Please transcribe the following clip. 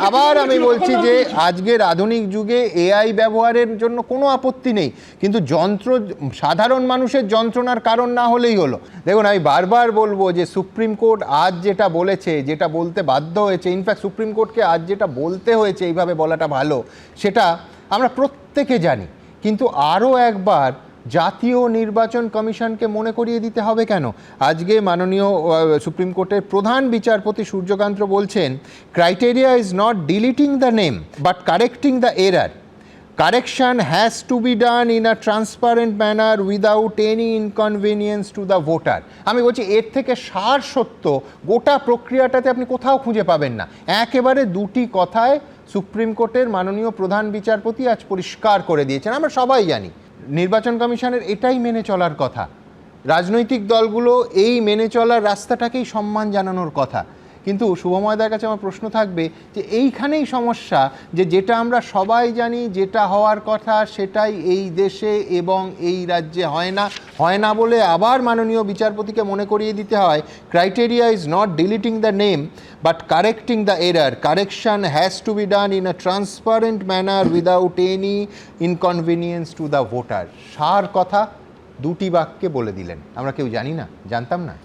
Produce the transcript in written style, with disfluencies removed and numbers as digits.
আবার আমি বলছি যে আজকের আধুনিক যুগে এআই ব্যবহারের জন্য কোনো আপত্তি নেই, কিন্তু সাধারণ মানুষের যন্ত্রণার কারণ না হলেই হলো। দেখুন, আমি বারবার বলবো যে সুপ্রিম কোর্ট আজ যেটা বলেছে, যেটা বলতে বাধ্য হয়েছে, ইনফ্যাক্ট সুপ্রিম কোর্টকে আজ যেটা বলতে হয়েছে এইভাবে বলাটা ভালো, সেটা আমরা প্রত্যেকে জানি, কিন্তু আরও একবার জাতীয় নির্বাচন কমিশনকে মনে করিয়ে দিতে হবে কেন? আজকে মাননীয় সুপ্রিম কোর্টের প্রধান বিচারপতি সূর্যকান্ত বলছেন, criteria is not deleting the name but correcting the error. Correction has to be done in a transparent manner without any inconvenience to the voter. আমি বলছি এর থেকে সার সত্য গোটা প্রক্রিয়াটাতে আপনি কোথাও খুঁজে পাবেন না। একেবারে দুটি কথায় সুপ্রিম কোর্টের মাননীয় প্রধান বিচারপতি আজ পরিষ্কার করে দিয়েছেন। আমরা সবাই জানি নির্বাচন কমিশনের এটাই মেনে চলার কথা, রাজনৈতিক দলগুলো এই মেনে চলার রাস্তাটাকেই সম্মান জানানোর কথা। কিন্তু শুভময়দার কাছে আমার প্রশ্ন থাকবে যে এইখানেই সমস্যা, যে যেটা আমরা সবাই জানি, যেটা হওয়ার কথা সেটাই এই দেশে এবং এই রাজ্যে হয় না বলে আবার মাননীয় বিচারপতিকে মনে করিয়ে দিতে হয়, criteria is not deleting the name but correcting the error. Correction has to be done in a transparent manner without any inconvenience to the voter. সার কথা দুটি বাক্যে বলে দিলেন, আমরা কেউ জানি না, জানতাম না।